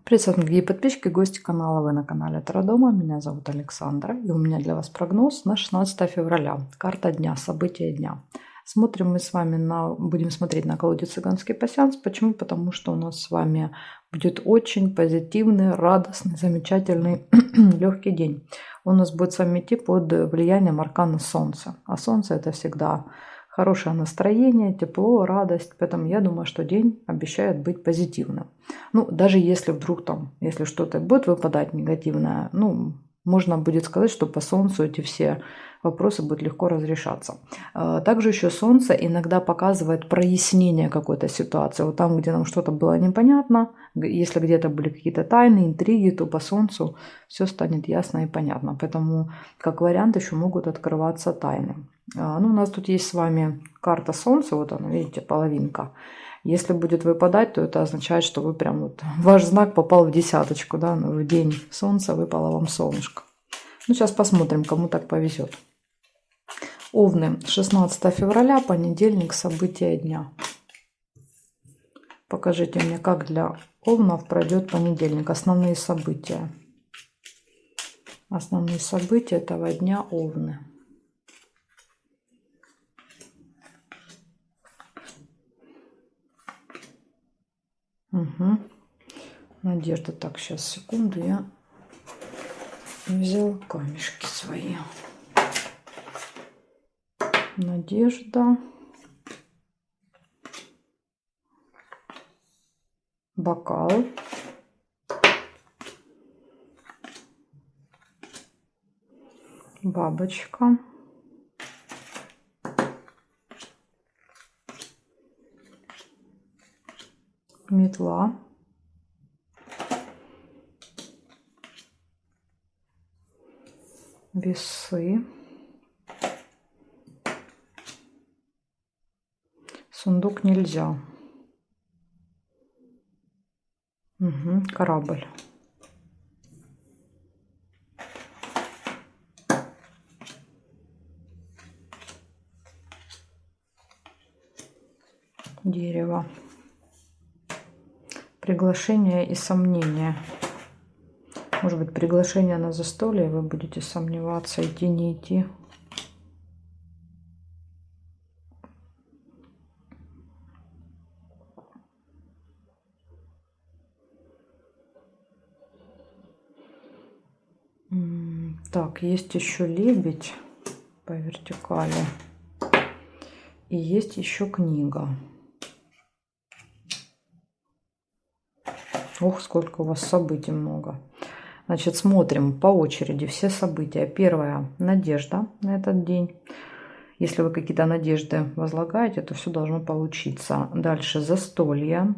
Приветствую, дорогие подписчики, гости канала. Вы на канале Таро-дома. Меня зовут Александра. И у меня для вас прогноз на 16 февраля. Карта дня, события дня. Смотрим мы с вами будем смотреть на колоде «Цыганский пасьянс». Почему? Потому что у нас с вами будет очень позитивный, радостный, замечательный, легкий день. Он у нас будет с вами идти под влиянием аркана Солнца. А Солнце — это всегда хорошее настроение, тепло, радость. Поэтому я думаю, что день обещает быть позитивным. Ну, даже если вдруг там, если что-то будет выпадать негативное, можно будет сказать, что по Солнцу эти все вопросы будут легко разрешаться. Также еще Солнце иногда показывает прояснение какой-то ситуации. Вот там, где нам что-то было непонятно, если где-то были какие-то тайны, интриги, то по Солнцу все станет ясно и понятно. Поэтому, как вариант, еще могут открываться тайны. У нас тут есть с вами карта Солнца, вот она, видите, половинка. Если будет выпадать, то это означает, что вы прям вот, ваш знак попал в десяточку, да, в день Солнца выпало вам солнышко. Сейчас посмотрим, кому так повезет. Овны, 16 февраля, понедельник, события дня. Покажите мне, как для овнов пройдет понедельник, основные события. Основные события этого дня овны. Угу. Надежда. Так, сейчас, секунду, я взяла камешки свои. Надежда. Бокал. Бабочка. Метла. Весы. Сундук нельзя. Угу. Корабль. Дерево. Приглашение и сомнения. Может быть, приглашение на застолье, и вы будете сомневаться, идти, не идти. Так, есть еще лебедь по вертикали. И есть еще книга. Ох, сколько у вас событий много. Значит, смотрим по очереди все события. Первое – надежда на этот день. Если вы какие-то надежды возлагаете, то все должно получиться. Дальше застолье,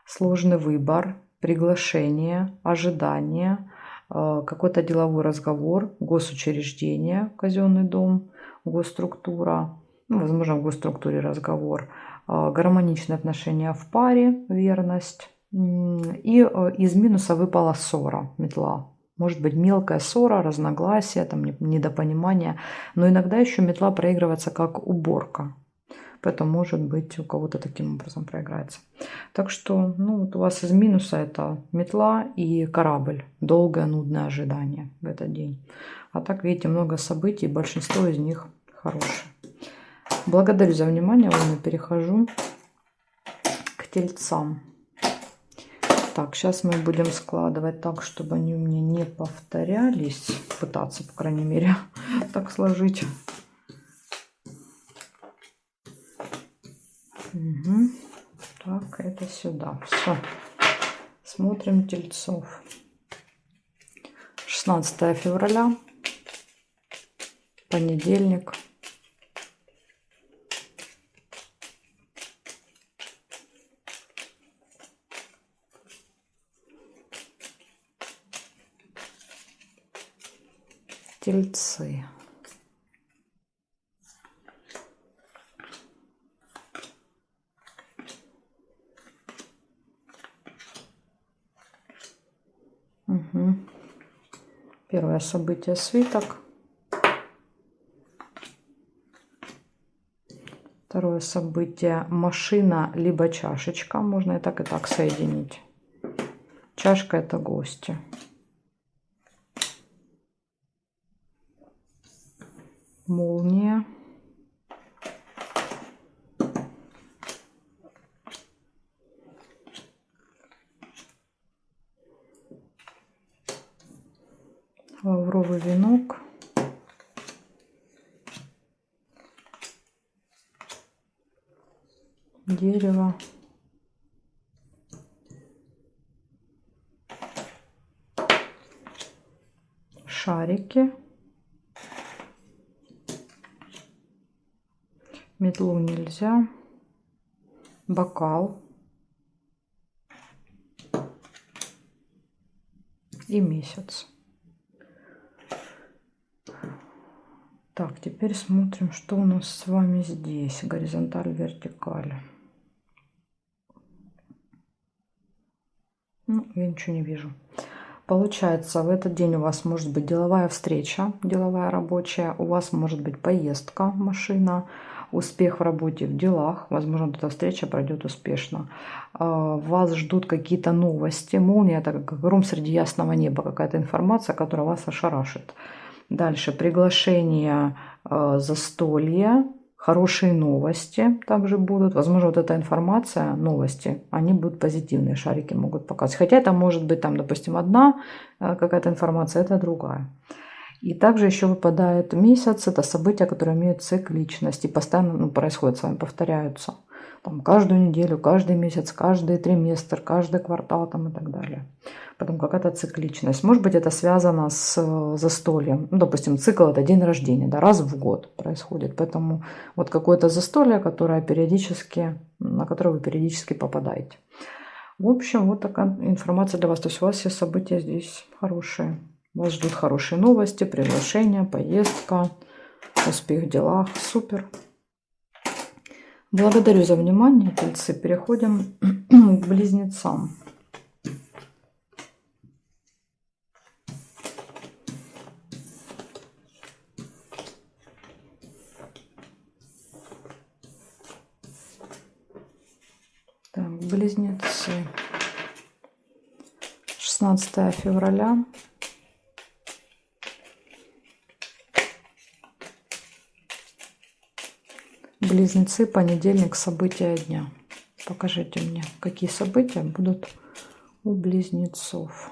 сложный выбор, приглашение, ожидание, какой-то деловой разговор, госучреждение, казенный дом, госструктура, возможно, в госструктуре разговор, гармоничные отношения в паре, верность. И из минуса выпала ссора, метла. Может быть, мелкая ссора, разногласия, там, недопонимание. Но иногда еще метла проигрывается как уборка. Поэтому, может быть, у кого-то таким образом проиграется. Так что, вот у вас из минуса это метла и корабль. Долгое, нудное ожидание в этот день. А так, видите, много событий, большинство из них хорошие. Благодарю за внимание. Я перехожу к тельцам. Так, сейчас мы будем складывать так, чтобы они у меня не повторялись. Пытаться, по крайней мере, так сложить. Угу. Так, это сюда. Все. Смотрим тельцов. 16 февраля. Понедельник. Тельцы. Угу. Первое событие — свиток. Второе событие — машина либо чашечка. Можно и так соединить. Чашка — это гости. Молния. Лавровый венок. Дерево. Шарики. Метлу нельзя. Бокал. И месяц. Так, теперь смотрим, что у нас с вами здесь. Горизонталь, вертикаль. Ну, я ничего не вижу. Получается, в этот день у вас может быть деловая встреча, деловая, рабочая. У вас может быть поездка, машина, успех в работе, в делах. Возможно, эта встреча пройдет успешно. Вас ждут какие-то новости. Молния — это как гром среди ясного неба. Какая-то информация, которая вас ошарашит. Дальше приглашение, застолье, хорошие новости также будут. Возможно, вот эта информация, новости, они будут позитивные, шарики могут показывать. Хотя это может быть там, допустим, одна какая-то информация, это другая. И также еще выпадает месяц, это события, которые имеют цикличность и постоянно происходят с вами, повторяются. Там, каждую неделю, каждый месяц, каждый триместр, каждый квартал там, и так далее. Потом какая-то цикличность. Может быть, это связано с застольем. Ну, допустим, цикл — это день рождения, да, раз в год происходит. Поэтому вот какое-то застолье, которое периодически, на которое вы периодически попадаете. В общем, вот такая информация для вас. То есть у вас все события здесь хорошие. Вас ждут хорошие новости, приглашения, поездка, успех в делах. Супер. Благодарю за внимание, тельцы. Переходим к близнецам. Так, близнецы. 16 февраля. Близнецы, понедельник, события дня. Покажите мне, какие события будут у близнецов.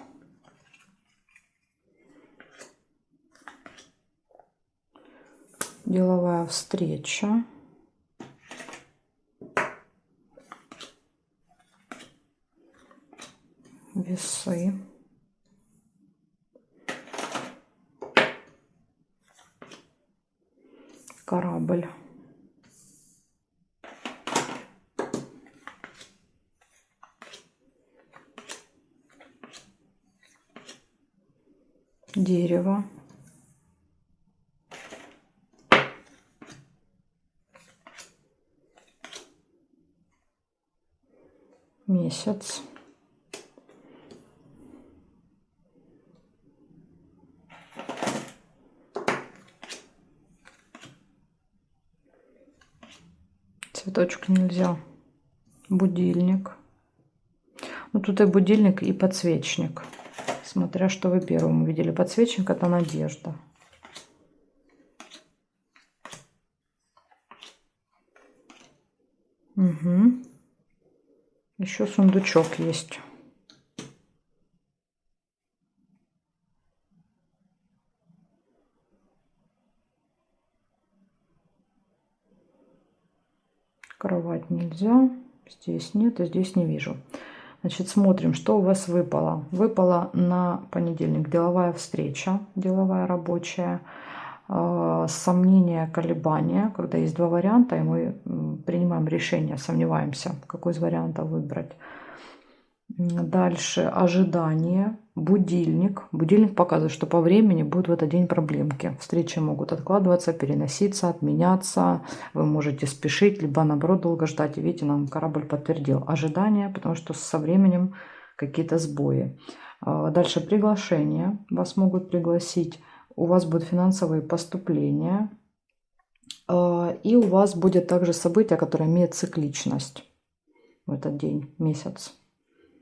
Деловая встреча. Весы. Корабль. Дерево. Месяц. Цветочек нельзя. Будильник. Ну, тут и будильник, и подсвечник. Смотря что вы первым увидели. Подсвечник — это надежда. Угу. Еще сундучок есть. Кровать нельзя. Здесь нет, и здесь не вижу. Значит, смотрим, что у вас выпало. Выпала на понедельник деловая встреча, деловая, рабочая, сомнения, колебания, когда есть два варианта, и мы принимаем решение, сомневаемся, какой из вариантов выбрать. Дальше ожидание, будильник. Будильник показывает, что по времени будут в этот день проблемки. Встречи могут откладываться, переноситься, отменяться. Вы можете спешить, либо наоборот долго ждать. И видите, нам корабль подтвердил ожидание, потому что со временем какие-то сбои. Дальше приглашение. Вас могут пригласить. У вас будут финансовые поступления. И у вас будет также событие, которое имеет цикличность в этот день, месяц.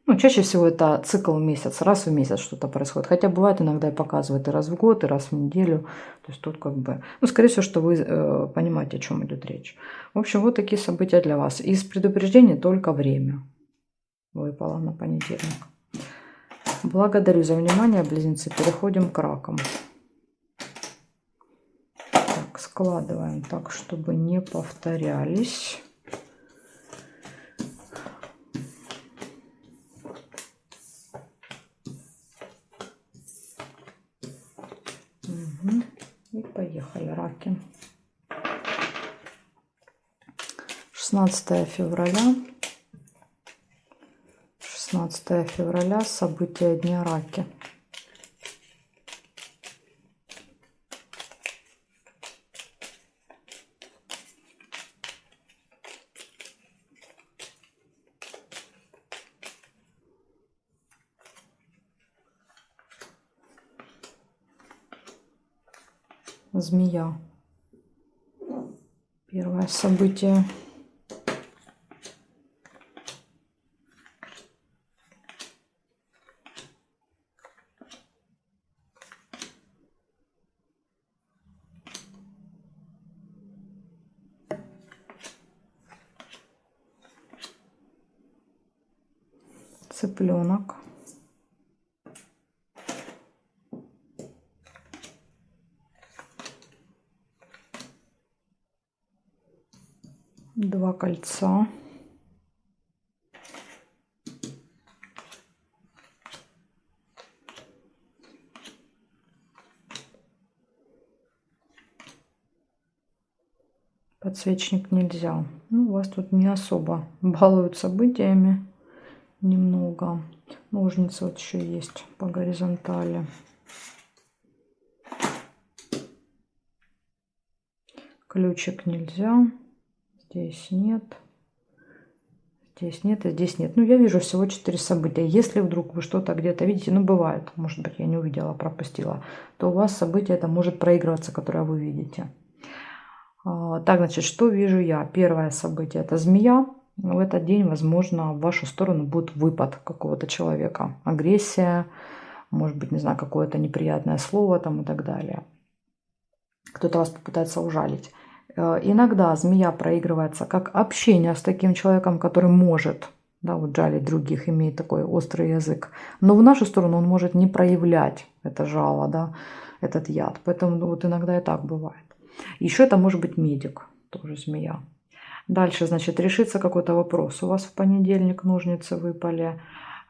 Ну, чаще всего это цикл месяц, раз в месяц что-то происходит. Хотя бывает иногда и показывает и раз в год, и раз в неделю. То есть тут как бы, ну, скорее всего, что вы понимаете, о чем идет речь. В общем, вот такие события для вас. Из предупреждений только время выпало на понедельник. Благодарю за внимание, близнецы. Переходим к ракам. Так, складываем так, чтобы не повторялись. И поехали, раки. 16 февраля. 16 февраля. События дня раки. Змея. Первое событие. Цыпленок. Два кольца. Подсвечник нельзя. Ну, у вас тут не особо балуют событиями. Немного. Ножницы вот еще есть по горизонтали. Ключик нельзя. Здесь нет. Здесь нет и здесь нет. Ну, я вижу всего 4 события. Если вдруг вы что-то где-то видите, ну, бывает, может быть, я не увидела, пропустила, то у вас событие это может проигрываться, которое вы видите. Так, значит, что вижу я? Первое событие – это змея. В этот день, возможно, в вашу сторону будет выпад какого-то человека. Агрессия, может быть, не знаю, какое-то неприятное слово там и так далее. Кто-то вас попытается ужалить. Иногда змея проигрывается как общение с таким человеком, который может, да, вот жалить других, имеет такой острый язык. Но в нашу сторону он может не проявлять это жало, да, этот яд. Поэтому вот иногда и так бывает. Еще это может быть медик, тоже змея. Дальше, значит, решится какой-то вопрос. У вас в понедельник ножницы выпали.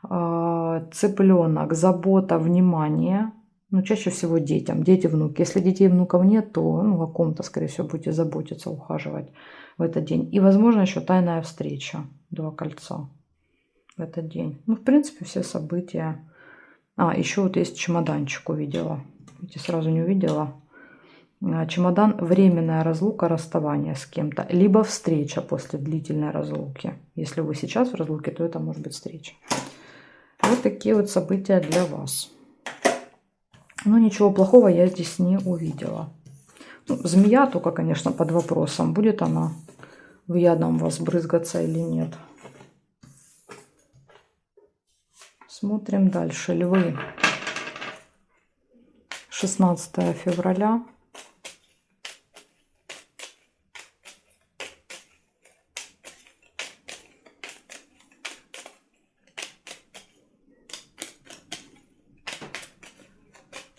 Цыпленок, забота, внимание. Ну, чаще всего детям, дети, внуки. Если детей и внуков нет, то ну, о ком-то, скорее всего, будете заботиться, ухаживать в этот день. И, возможно, еще тайная встреча. Два кольца в этот день. Ну, в принципе, все события. Еще вот есть чемоданчик, увидела. Видите, сразу не увидела. Чемодан – временная разлука, расставание с кем-то. Либо встреча после длительной разлуки. Если вы сейчас в разлуке, то это может быть встреча. Вот такие вот события для вас. Но ничего плохого я здесь не увидела. Ну, змея только, конечно, под вопросом, будет она в ядом вас брызгаться или нет. Смотрим дальше. Львы. 16 февраля.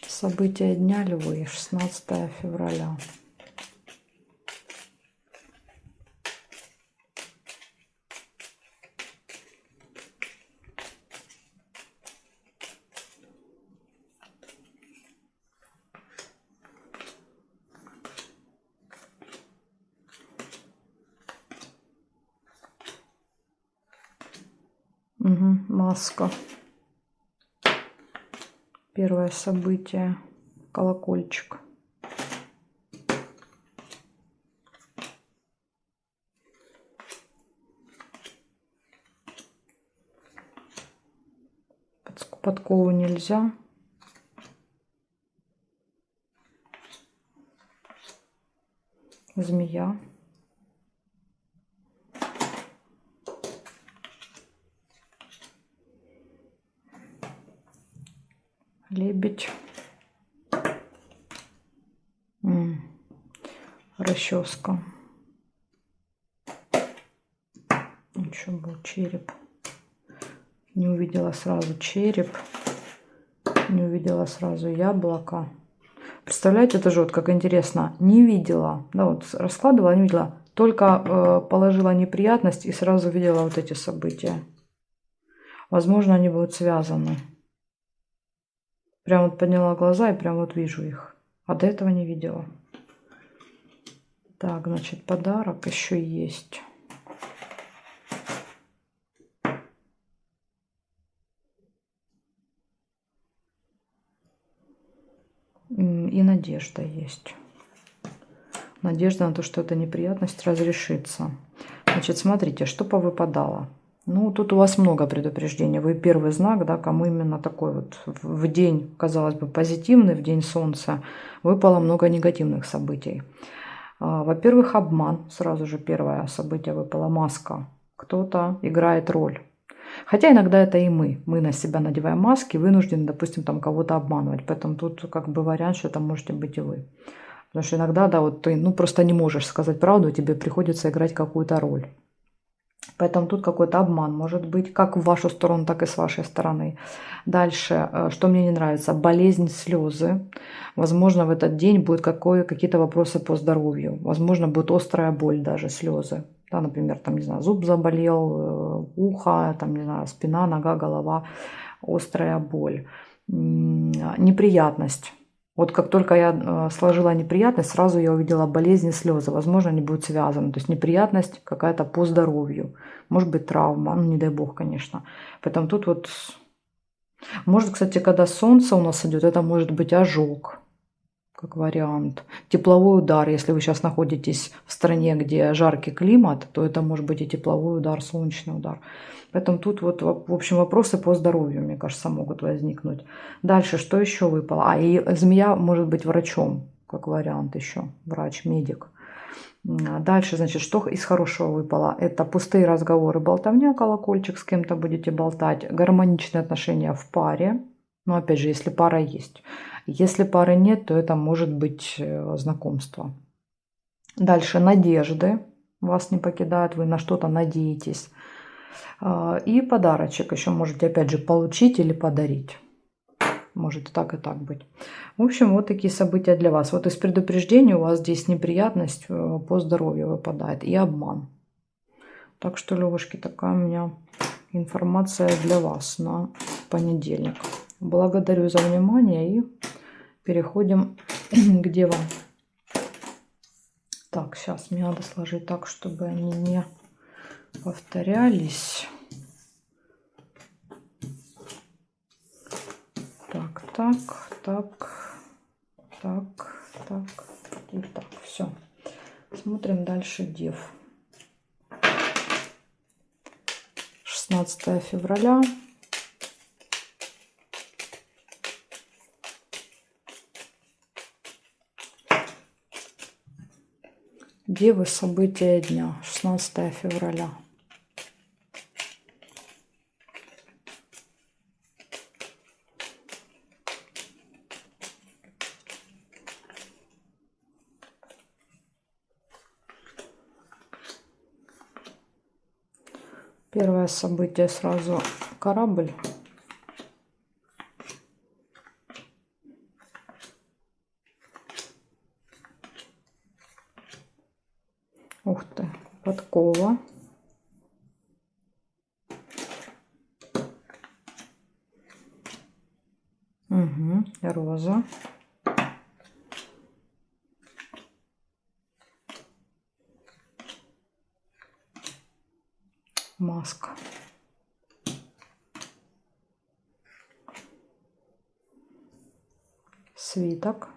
События дня львы. 16 февраля. Маска. Первое событие. Колокольчик. Подкову нельзя. Змея. лебедь, расческа. Еще был череп. Не увидела сразу череп. Не увидела сразу яблоко. Представляете, это же вот как интересно. Не видела. Да, вот раскладывала, не видела. Только положила неприятность и сразу видела вот эти события. Возможно, они будут связаны. Прям вот подняла глаза и прям вот вижу их. А до этого не видела. Так, значит, подарок еще есть. И надежда есть. Надежда на то, что эта неприятность разрешится. Значит, смотрите, что повыпадало. Ну, тут у вас много предупреждений. Вы первый знак, да, кому именно такой вот в день, казалось бы, позитивный, в день солнца, выпало много негативных событий. Во-первых, обман. Сразу же первое событие выпало — маска. Кто-то играет роль. Хотя иногда это и мы. Мы на себя надеваем маски, вынуждены, допустим, там кого-то обманывать. Поэтому тут как бы вариант, что это можете быть и вы. Потому что иногда, да, вот ты, ну, просто не можешь сказать правду, тебе приходится играть какую-то роль. Поэтому тут какой-то обман может быть, как в вашу сторону, так и с вашей стороны. Дальше, что мне не нравится, болезнь, слезы. Возможно, в этот день будут какие-то вопросы по здоровью. Возможно, будет острая боль, даже слезы. Да, например, там, не знаю, зуб заболел, ухо, там, не знаю, спина, нога, голова, острая боль. Неприятность. Вот как только я сложила неприятность, сразу я увидела болезни и слезы. Возможно, они будут связаны. То есть неприятность какая-то по здоровью. Может быть, травма. Ну, не дай бог, конечно. Поэтому тут вот... Может, кстати, когда солнце у нас идет, это может быть ожог. Как вариант. Тепловой удар. Если вы сейчас находитесь в стране, где жаркий климат, то это может быть и тепловой удар, солнечный удар. Поэтому тут вот, в общем, вопросы по здоровью, мне кажется, могут возникнуть. Дальше, что еще выпало? И змея может быть врачом, как вариант еще. Врач, медик. Дальше, значит, что из хорошего выпало? Это пустые разговоры, болтовня, колокольчик, с кем-то будете болтать. Гармоничные отношения в паре. Но опять же, если пара есть. Если пары нет, то это может быть знакомство. Дальше надежды вас не покидают, вы на что-то надеетесь. И подарочек еще можете опять же получить или подарить. Может и так быть. В общем, вот такие события для вас. Вот из предупреждений у вас здесь неприятность по здоровью выпадает и обман. Так что, Левушки, такая у меня информация для вас на понедельник. Благодарю за внимание и переходим к девам. Так, сейчас мне надо сложить так, чтобы они не повторялись. Так. И так, все. Смотрим дальше дев. 16 февраля. Девы, события дня. 16 февраля. Первое событие сразу корабль. Ух ты, подкова. Угу, роза. Маска. Свиток.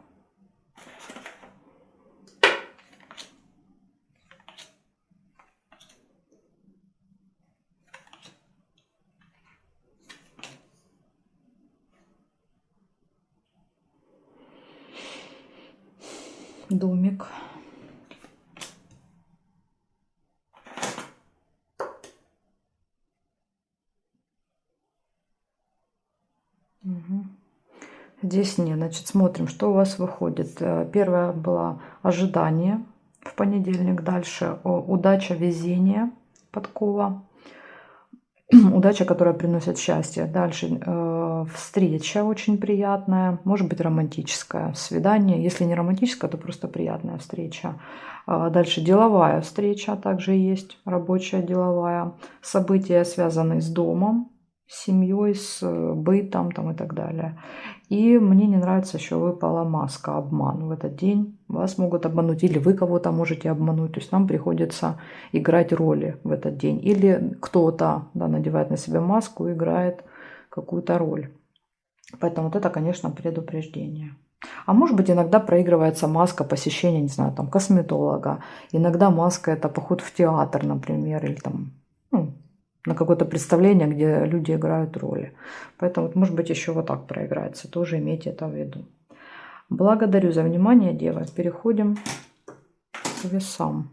Домик. Угу. Здесь нет. Значит, смотрим, что у вас выходит. Первое было ожидание в понедельник. Дальше удача, везение, подкова. Удача, которая приносит счастье. Дальше встреча очень приятная, может быть романтическая, свидание. Если не романтическая, то просто приятная встреча. Дальше деловая встреча также есть, рабочая, деловая. События, связанные с домом, с семьей, с бытом там, и так далее. И мне не нравится еще выпала маска, обман. В этот день вас могут обмануть, или вы кого-то можете обмануть. То есть нам приходится играть роли в этот день. Или кто-то, да, надевает на себя маску и играет какую-то роль. Поэтому вот это, конечно, предупреждение. А может быть, иногда проигрывается маска посещения, не знаю, там, косметолога. Иногда маска — это поход в театр, например, или там, ну, на какое-то представление, где люди играют роли. Поэтому, вот, может быть, еще вот так проиграется. Тоже имейте это в виду. Благодарю за внимание, девы. Переходим к весам.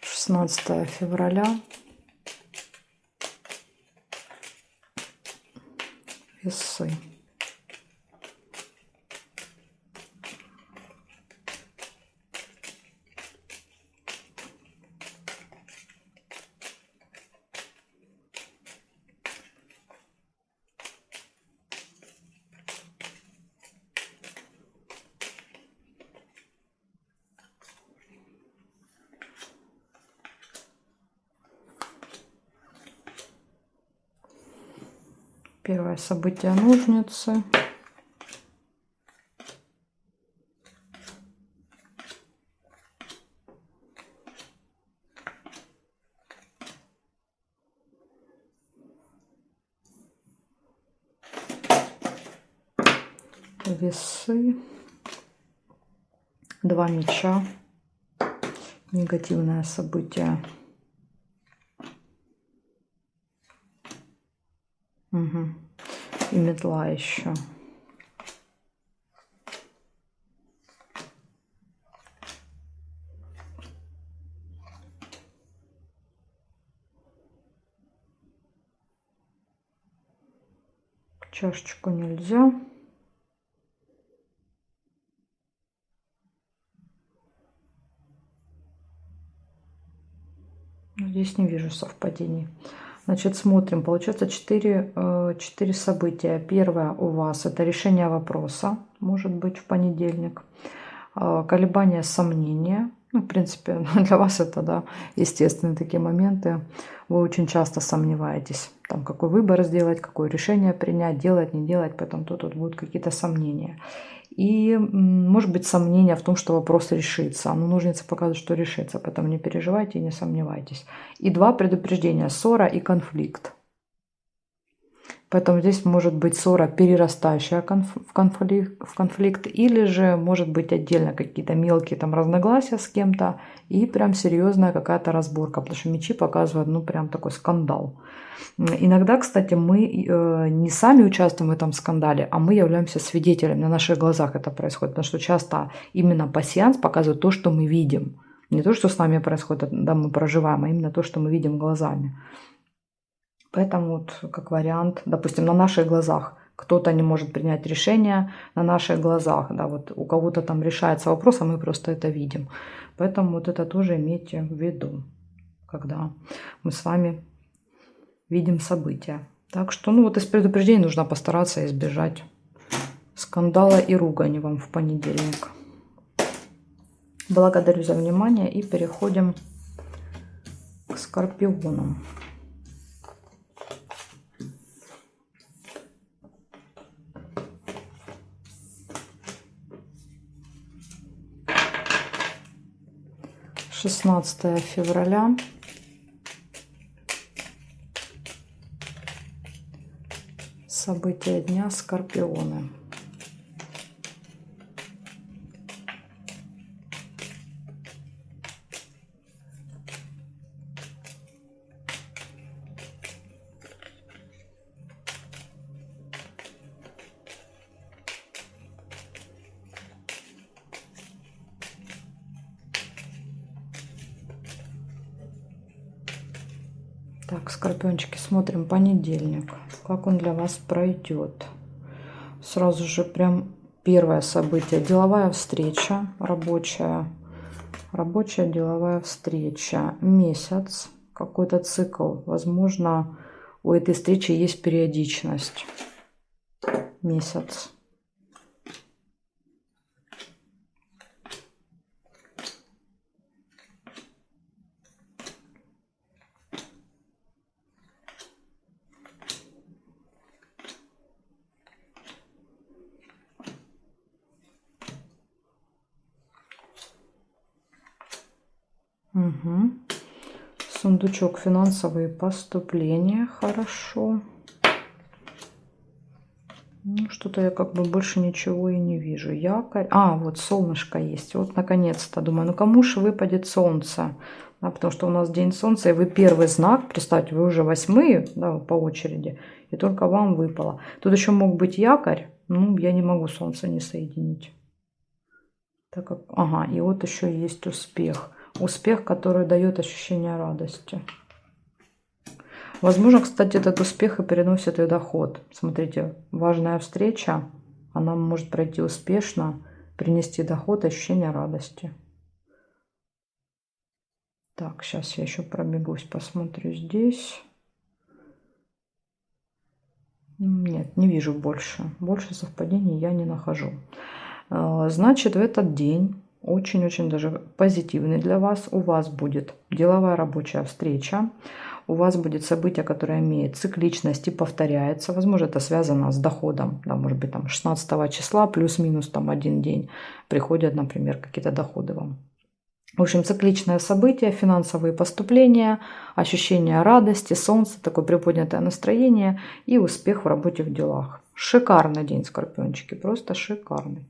16 февраля. Весы. Первое событие — ножницы. Весы. 2 меча. Негативное событие. Угу. И метла еще. Чашечку нельзя. Здесь не вижу совпадений. Значит, смотрим. Получается 4 события. Первое у вас — это решение вопроса, может быть, в понедельник. Колебания, сомнения. Ну, в принципе, для вас это, да, естественные такие моменты. Вы очень часто сомневаетесь, там, какой выбор сделать, какое решение принять, делать, не делать. Поэтому тут будут какие-то сомнения. И, может быть, сомнения в том, что вопрос решится. Но ножницы показывают, что решится. Поэтому не переживайте и не сомневайтесь. И 2 предупреждения: ссора и конфликт. Поэтому здесь может быть ссора, перерастающая в конфликт, или же может быть отдельно какие-то мелкие там разногласия с кем-то и прям серьезная какая-то разборка, потому что мечи показывают, ну, прям такой скандал. Иногда, кстати, мы не сами участвуем в этом скандале, а мы являемся свидетелями, на наших глазах это происходит, потому что часто именно пассианс показывает то, что мы видим. Не то, что с нами происходит, да, мы проживаем, а именно то, что мы видим глазами. Поэтому вот как вариант, допустим, на наших глазах кто-то не может принять решение, на наших глазах, да, вот у кого-то там решается вопрос, а мы просто это видим. Поэтому вот это тоже имейте в виду, когда мы с вами видим события. Так что, ну, вот из предупреждений нужно постараться избежать скандала и ругани вам в понедельник. Благодарю за внимание и переходим к скорпионам. — 16 февраля. События дня — скорпионы. Так, скорпиончики, смотрим понедельник. Как он для вас пройдет. Сразу же прям первое событие. Деловая встреча, рабочая деловая встреча. Месяц, какой-то цикл. Возможно, у этой встречи есть периодичность. Месяц. Угу. Сундучок, финансовые поступления, хорошо. Ну, что-то я как бы больше ничего и не вижу. Якорь. А, вот солнышко есть. Вот наконец-то. Думаю, ну кому же выпадет солнце? Да, потому что у нас день солнца, и вы первый знак. Представьте, вы уже 8, да, по очереди. И только вам выпало. Тут еще мог быть якорь. Ну, я не могу солнце не соединить. Так как... Ага, и вот еще есть успех. Успех, который дает ощущение радости. Возможно, кстати, этот успех и переносит и доход. Смотрите, важная встреча, она может пройти успешно, принести доход, ощущение радости. Так, сейчас я еще пробегусь, посмотрю здесь. Нет, не вижу больше. Больше совпадений я не нахожу. Значит, в этот день очень-очень даже позитивный для вас. У вас будет деловая рабочая встреча. У вас будет событие, которое имеет цикличность и повторяется. Возможно, это связано с доходом. Да, может быть, там 16 числа плюс-минус там один день приходят, например, какие-то доходы вам. В общем, цикличное событие, финансовые поступления, ощущение радости, солнце, такое приподнятое настроение и успех в работе, в делах. Шикарный день, скорпиончики, просто шикарный.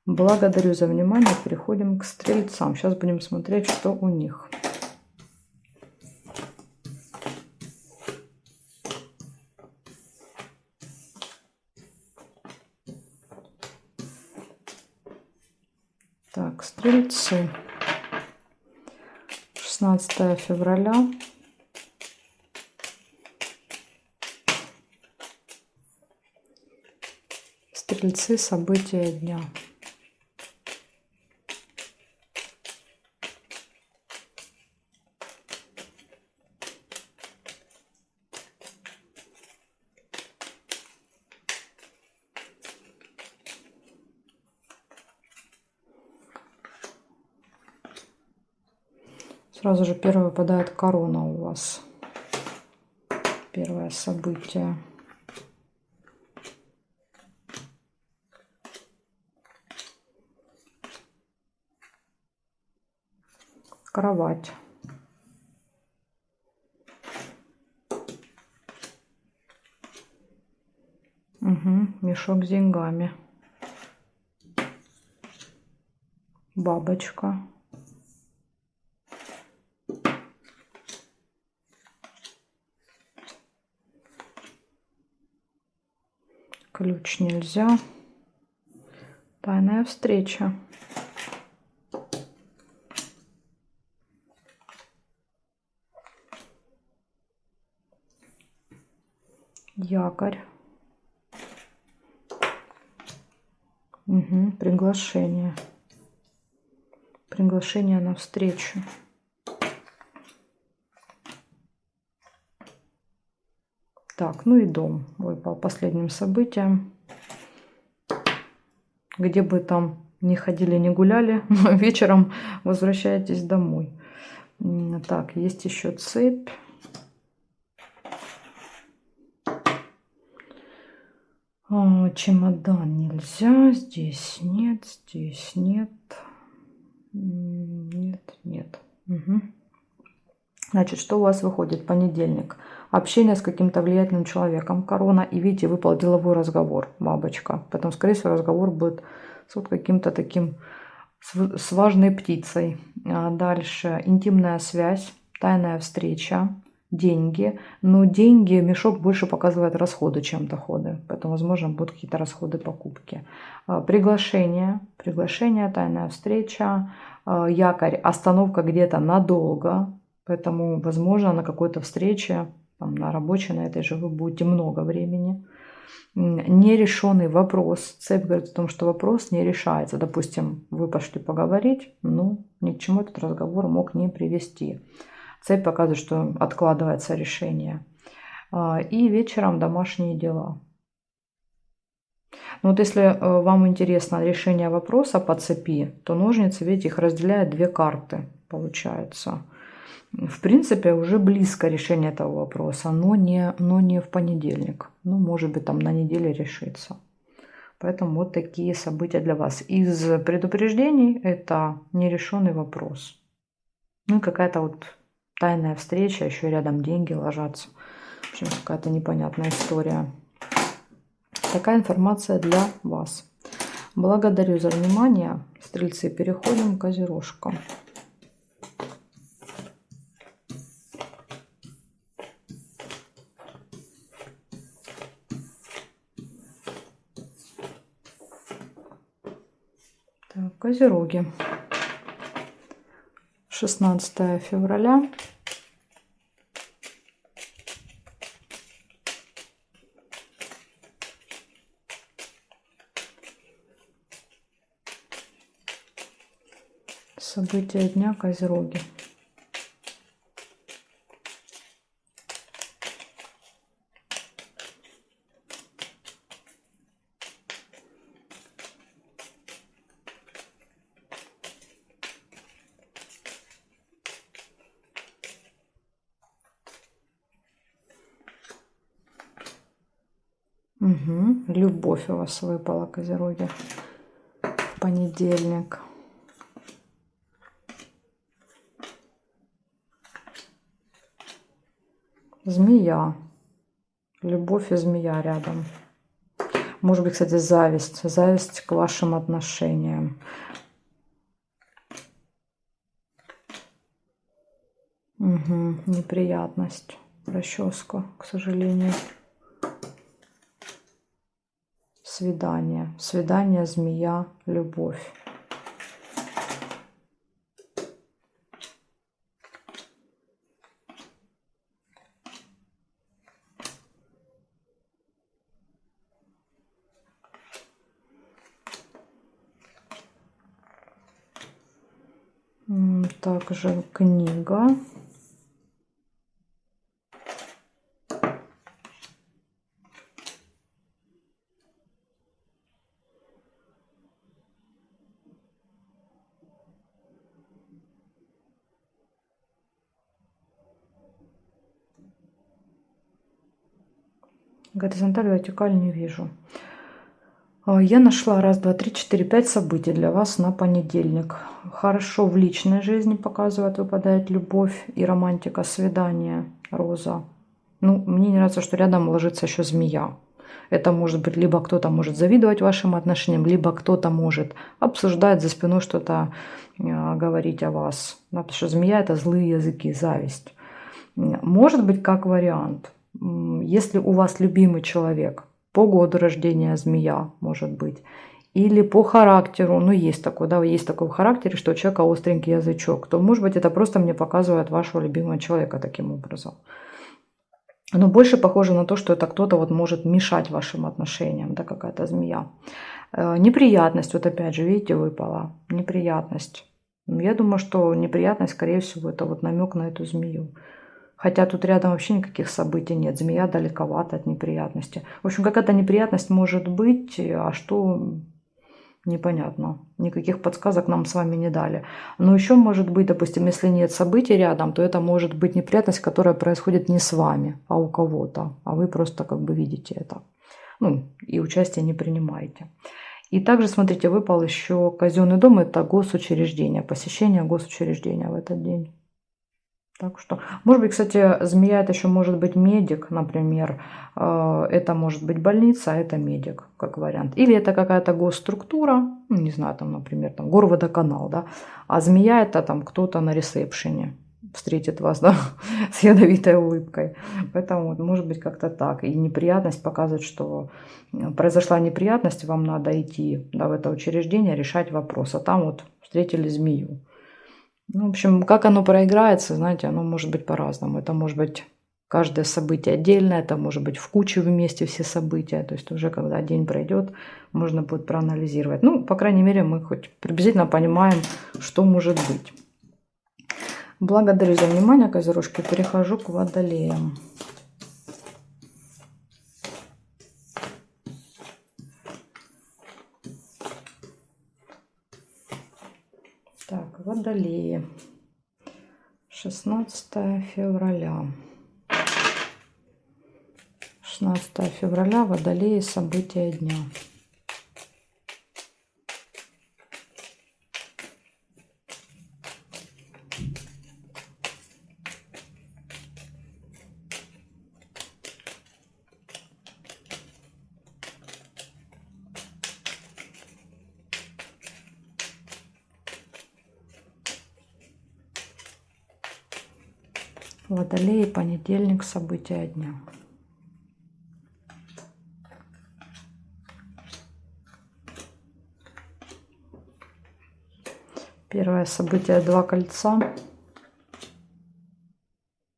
Благодарю за внимание. Переходим к стрельцам. Сейчас будем смотреть, что у них. Так, стрельцы. 16 февраля. Стрельцы, события дня. Сразу же первое выпадает корона у вас. Первое событие. Кровать. Угу. Мешок с деньгами. Бабочка. Ключ нельзя. Тайная встреча. Якорь. Угу. Приглашение. Приглашение на встречу. Так, ну и дом выпал последним событием. Где бы там ни ходили, ни гуляли, но вечером возвращаетесь домой. Так, есть еще цепь. Чемодан нельзя. Здесь нет, здесь нет. Нет, нет. Угу. Значит, что у вас выходит? Понедельник. Общение с каким-то влиятельным человеком. Корона. И видите, выпал деловой разговор. Бабочка. Поэтому, скорее всего, разговор будет с вот каким-то таким, с важной птицей. Дальше. Интимная связь. Тайная встреча. Деньги. Но деньги, мешок больше показывает расходы, чем доходы. Поэтому, возможно, будут какие-то расходы, покупки. Приглашение. Приглашение, тайная встреча. Якорь. Остановка где-то надолго. Поэтому, возможно, на какой-то встрече, там, на рабочей, на этой же, вы будете много времени. Нерешенный вопрос. Цепь говорит о том, что вопрос не решается. Допустим, вы пошли поговорить, ну, ни к чему этот разговор мог не привести. Цепь показывает, что откладывается решение. И вечером домашние дела. Ну вот если вам интересно решение вопроса по цепи, то ножницы, видите, их разделяют две карты, получается. В принципе, уже близко решение этого вопроса, но не в понедельник. Ну, может быть, там на неделе решится. Поэтому вот такие события для вас. Из предупреждений это нерешенный вопрос. Ну и какая-то вот тайная встреча, еще рядом деньги ложатся. В общем, какая-то непонятная история. Такая информация для вас. Благодарю за внимание. Стрельцы, переходим к козерожкам. Так, козероги. 16 февраля. События дня, козероги. Угу. Любовь у вас выпала, козероги, в понедельник. Змея. Любовь и змея рядом. Может быть, кстати, зависть. Зависть к вашим отношениям. Угу. Неприятность. Расческа, к сожалению. Свидание. Свидание, змея, любовь. Также книга. Горизонталь, вертикаль не вижу. Я нашла 1, 2, 3, 4, 5 событий для вас на понедельник. Хорошо в личной жизни показывает, выпадает любовь и романтика, свидание, роза. Ну, мне не нравится, что рядом ложится еще змея. Это может быть, либо кто-то может завидовать вашим отношениям, либо кто-то может обсуждать за спиной что-то, говорить о вас. Да, потому что змея — это злые языки, зависть. Может быть, как вариант, если у вас любимый человек, по году рождения змея, может быть, или по характеру, ну есть такой, да, есть такой в характере, что у человека остренький язычок, то, может быть, это просто мне показывает вашего любимого человека таким образом. Но больше похоже на то, что это кто-то вот может мешать вашим отношениям, да, какая-то змея. Неприятность, вот опять же, видите, выпала, неприятность. Я думаю, что неприятность, скорее всего, это вот намек на эту змею. Хотя тут рядом вообще никаких событий нет. Змея далековато от неприятности. В общем, какая-то неприятность может быть, а что непонятно. Никаких подсказок нам с вами не дали. Но еще может быть, допустим, если нет событий рядом, то это может быть неприятность, которая происходит не с вами, а у кого-то. А вы просто как бы видите это. Ну, и участие не принимаете. И также, смотрите, выпал еще казенный дом. Это госучреждение, посещение госучреждения в этот день. Так что, может быть, кстати, змея это еще может быть медик, например. Это может быть больница, а это медик, как вариант. Или это какая-то госструктура, ну, не знаю, там, например, там, горводоканал, да. А змея это там кто-то на ресепшене встретит вас, да, с ядовитой улыбкой. Поэтому, может быть, как-то так. И неприятность показывает, что произошла неприятность, вам надо идти, да, в это учреждение, решать вопрос. А там вот встретили змею. Ну, в общем, как оно проиграется, знаете, оно может быть по-разному. Это может быть каждое событие отдельно, это может быть в куче вместе все события. То есть уже когда день пройдет, можно будет проанализировать. Ну, по крайней мере, мы хоть приблизительно понимаем, что может быть. Благодарю за внимание, козерожки. Перехожу к водолеям. Так, водолеи. 16 февраля. 16 февраля, водолеи, события дня. Водолеи, понедельник, события дня. Первое событие, 2 кольца.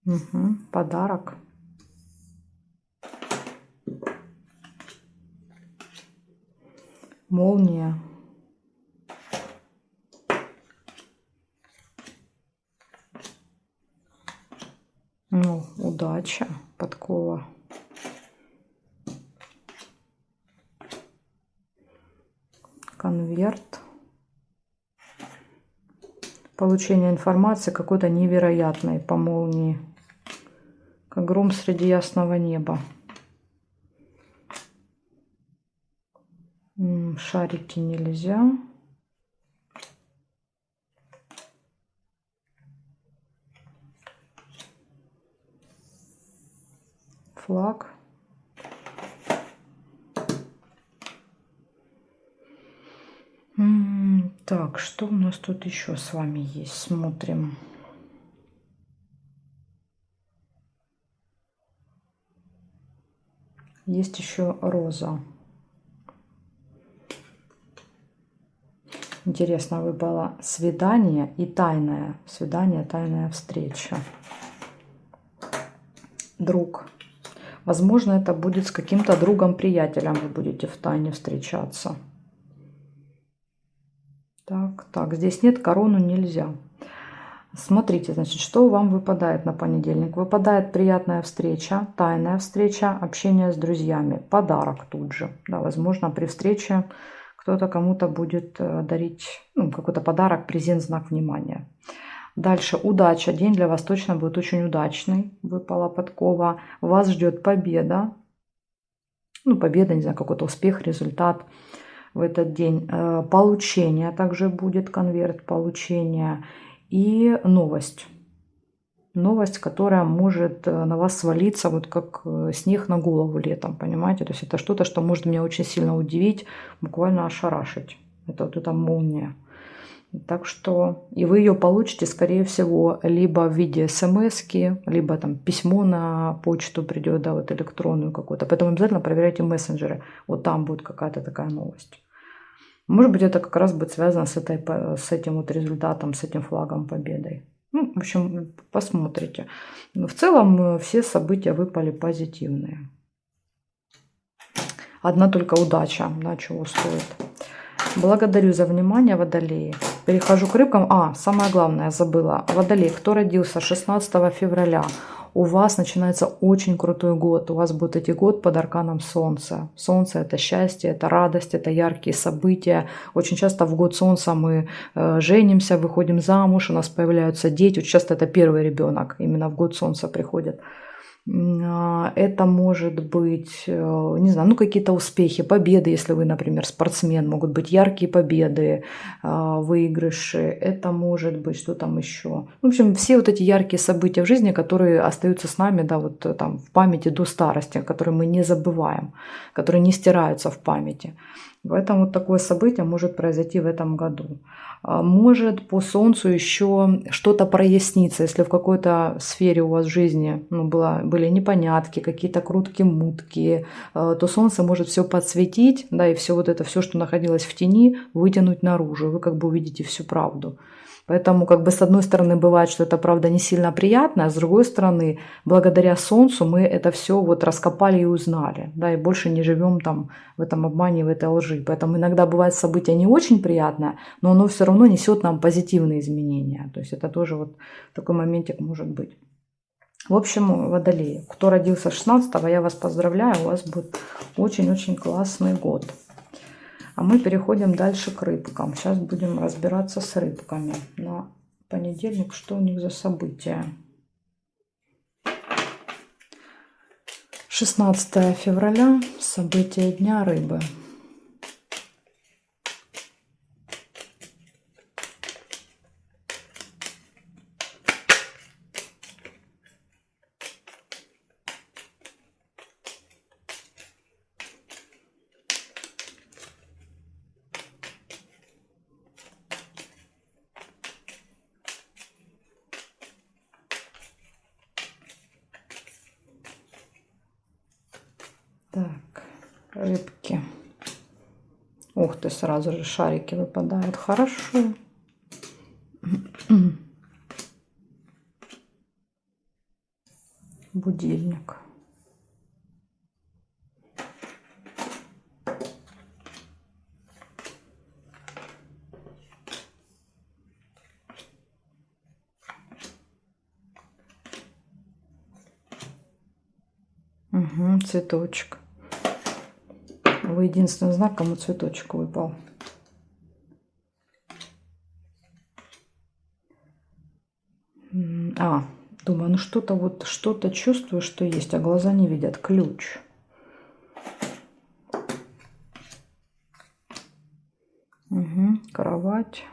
Угу, подарок. Молния. Ну, удача, подкова. Конверт. Получение информации какой-то невероятной по молнии. Как гром среди ясного неба. Шарики нельзя. Флаг. Так, что у нас тут еще с вами есть? Смотрим. Есть еще роза. Интересно, выпало свидание и тайное. Свидание, тайная встреча. Друг. Возможно, это будет с каким-то другом-приятелем. Вы будете в тайне встречаться. Так, здесь нет, корону нельзя. Смотрите, значит, что вам выпадает на понедельник. Выпадает приятная встреча, тайная встреча, общение с друзьями, подарок тут же. Да, возможно, при встрече кто-то кому-то будет дарить какой-то подарок, презент, знак внимания. Дальше удача. День для вас точно будет очень удачный. Выпала подкова. Вас ждет победа. Победа, не знаю, какой-то успех, результат в этот день. Получение также будет, конверт получения. И новость. Новость, которая может на вас свалиться, вот как снег на голову летом, понимаете? То есть это что-то, что может меня очень сильно удивить, буквально ошарашить. Это вот эта молния. Так что и вы ее получите, скорее всего, либо в виде смс-ки, либо там письмо на почту придет, да, вот электронную какую-то. Поэтому обязательно проверяйте мессенджеры. Вот там будет какая-то такая новость. Может быть, это как раз будет связано с этим вот результатом, с этим флагом победой. В общем, посмотрите. Но в целом все события выпали позитивные. Одна только удача, да, чего стоит. Благодарю за внимание, водолеи. Перехожу к рыбкам. Самое главное, забыла. Водолей, кто родился 16 февраля, у вас начинается очень крутой год. У вас будет идти год под арканом Солнца. Солнце – это счастье, это радость, это яркие события. Очень часто в год Солнца мы женимся, выходим замуж, у нас появляются дети. Очень часто это первый ребенок, именно в год Солнца приходит. Это может быть, не знаю, какие-то успехи, победы, если вы, например, спортсмен, могут быть яркие победы, выигрыши. Это может быть, что там еще. В общем, все вот эти яркие события в жизни, которые остаются с нами, да, вот там в памяти до старости, которые мы не забываем, которые не стираются в памяти. Поэтому вот такое событие может произойти в этом году. Может по Солнцу еще что-то проясниться, если в какой-то сфере у вас в жизни были непонятки, какие-то крутки-мутки, то Солнце может все подсветить, да, и все вот это, все, что находилось в тени, вытянуть наружу. Вы как бы увидите всю правду. Поэтому как бы с одной стороны бывает, что это правда не сильно приятно, а с другой стороны, благодаря Солнцу мы это все вот раскопали и узнали, да, и больше не живем там в этом обмане, в этой лжи. Поэтому иногда бывает событие не очень приятное, но оно все равно несет нам позитивные изменения. То есть это тоже вот такой моментик может быть. В общем, водолеи, кто родился 16-го, я вас поздравляю, у вас будет очень-очень классный год. А мы переходим дальше к рыбкам. Сейчас будем разбираться с рыбками на понедельник, что у них за события. 16 февраля, события дня рыбы. Так, рыбки. Ух ты, сразу же шарики выпадают. Хорошо. Будильник. Угу, цветочек. Вы единственный знак, кому цветочек выпал. Думаю, ну что-то вот, что-то чувствую, что есть, а глаза не видят. Ключ. Угу, кровать.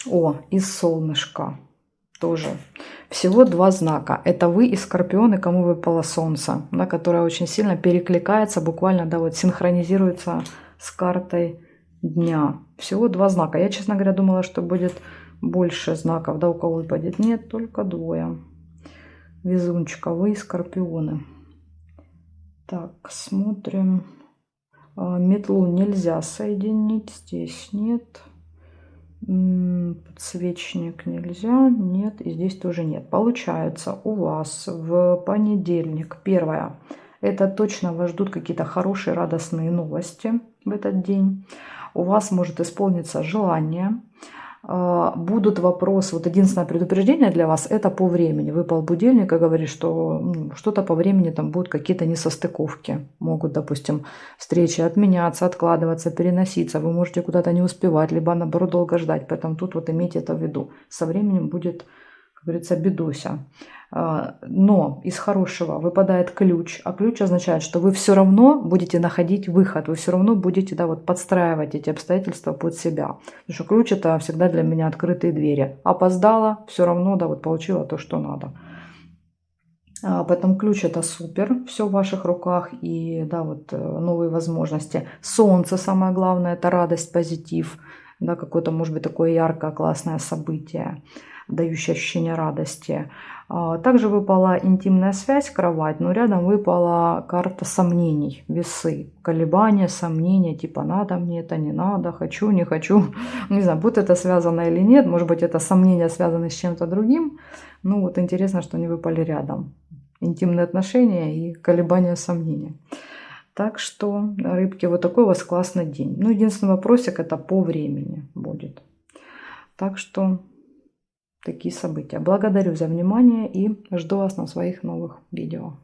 О, и солнышко. Тоже. Всего 2 знака. Это вы и Скорпион, и кому выпало Солнце, да, которое очень сильно перекликается, буквально, да, вот синхронизируется с картой дня. Всего 2 знака. Я, честно говоря, думала, что будет больше знаков, да, у кого выпадет. Нет, только 2. Везунчика, вы и Скорпионы. Так, смотрим. Метлу нельзя соединить, здесь нет. Подсвечник нельзя, нет, и здесь тоже нет. Получается, у вас в понедельник, первое, это точно вас ждут какие-то хорошие, радостные новости в этот день. У вас может исполниться желание. Будут вопросы, вот единственное предупреждение для вас, это по времени. Выпал будильник и говорит, что что-то по времени там будут какие-то несостыковки. Могут, допустим, встречи отменяться, откладываться, переноситься. Вы можете куда-то не успевать, либо наоборот долго ждать. Поэтому тут вот имейте это в виду. Со временем будет, как говорится, бедося. Но из хорошего выпадает ключ, а ключ означает, что вы все равно будете находить выход, вы все равно будете, да, вот подстраивать эти обстоятельства под себя. Потому что ключ это всегда для меня открытые двери. Опоздала, все равно, да, вот получила то, что надо. Поэтому ключ это супер, все в ваших руках и, да, вот новые возможности. Солнце самое главное, это радость, позитив, да, какое-то может быть такое яркое, классное событие, дающее ощущение радости. Также выпала интимная связь, кровать, но рядом выпала карта сомнений, весы, колебания, сомнения, типа надо мне это, не надо, хочу, не хочу. Не знаю, будет это связано или нет, может быть это сомнения связаны с чем-то другим. Ну вот интересно, что они выпали рядом. Интимные отношения и колебания, сомнения. Так что, рыбки, вот такой у вас классный день. Ну, единственный вопросик это по времени будет. Так что такие события. Благодарю за внимание и жду вас на своих новых видео.